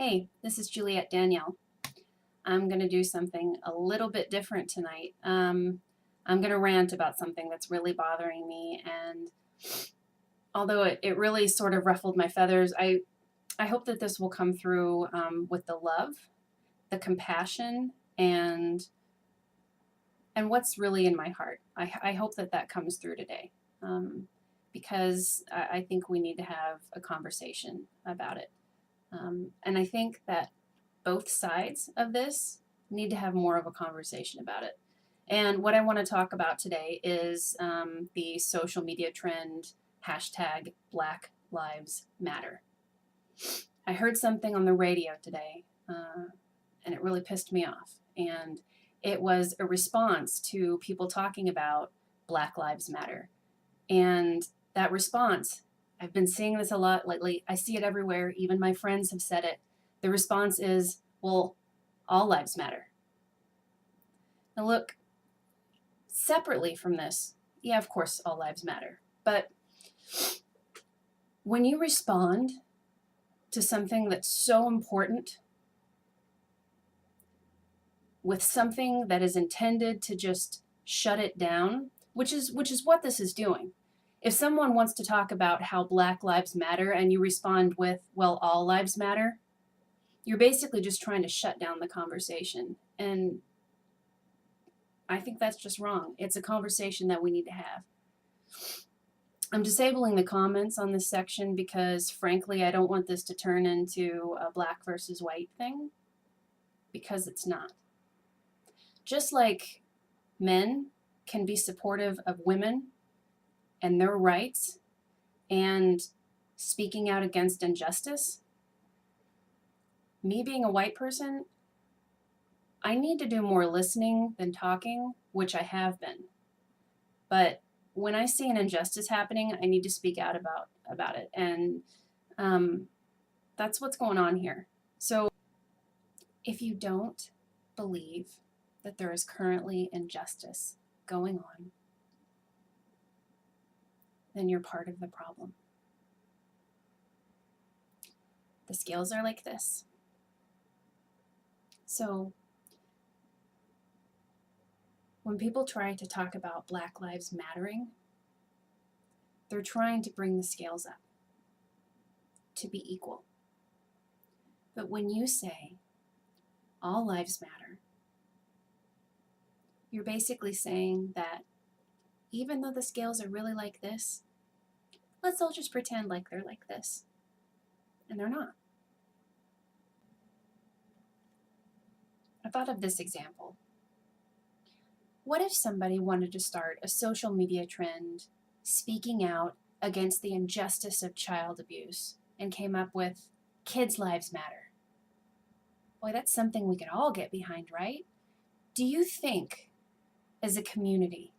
Hey, this is Juliet Danielle. I'm going to do something a little bit different tonight. I'm going to rant about something that's really bothering me, and although it really sort of ruffled my feathers, I hope that this will come through with the love, the compassion, and what's really in my heart. I hope that that comes through today, because I think we need to have a conversation about it. And I think that both sides of this need to have more of a conversation about it. And what I want to talk about today is the social media trend hashtag Black Lives Matter. I heard something on the radio today, and it really pissed me off. And it was a response to people talking about Black Lives Matter. And that response, I've been seeing this a lot lately. I see it everywhere. Even my friends have said it. The response is, well, all lives matter. Now look, separately from this, yeah, of course, all lives matter. But when you respond to something that's so important with something that is intended to just shut it down, which is what this is doing. If someone wants to talk about how Black Lives Matter and you respond with, well, all lives matter, you're basically just trying to shut down the conversation. And I think that's just wrong. It's a conversation that we need to have. I'm disabling the comments on this section because, frankly, I don't want this to turn into a black versus white thing, because it's not. Just like men can be supportive of women and their rights and speaking out against injustice, me being a white person, I need to do more listening than talking, which I have been. But when I see an injustice happening, I need to speak out about it. And that's what's going on here. So if you don't believe that there is currently injustice going on, then you're part of the problem. The scales are like this. So when people try to talk about Black Lives Mattering, they're trying to bring the scales up to be equal. But when you say all lives matter, you're basically saying that even though the scales are really like this, let's all just pretend like they're like this. And they're not. I thought of this example. What if somebody wanted to start a social media trend speaking out against the injustice of child abuse and came up with Kids' Lives Matter? Boy, that's something we could all get behind, right? Do you think, as a community,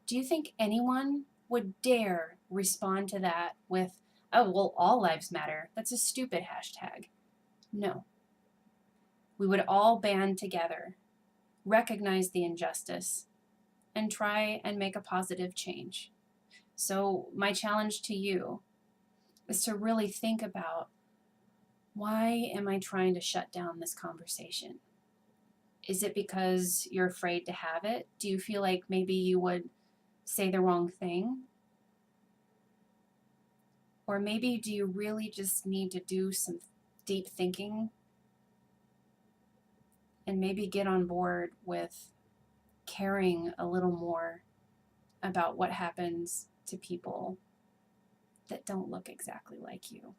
do you think anyone would dare respond to that with, oh, well, all lives matter? That's a stupid hashtag. No. We would all band together, recognize the injustice, and try and make a positive change. So my challenge to you is to really think about, why am I trying to shut down this conversation? Is it because you're afraid to have it? Do you feel like maybe you would say the wrong thing? Or maybe do you really just need to do some deep thinking and maybe get on board with caring a little more about what happens to people that don't look exactly like you?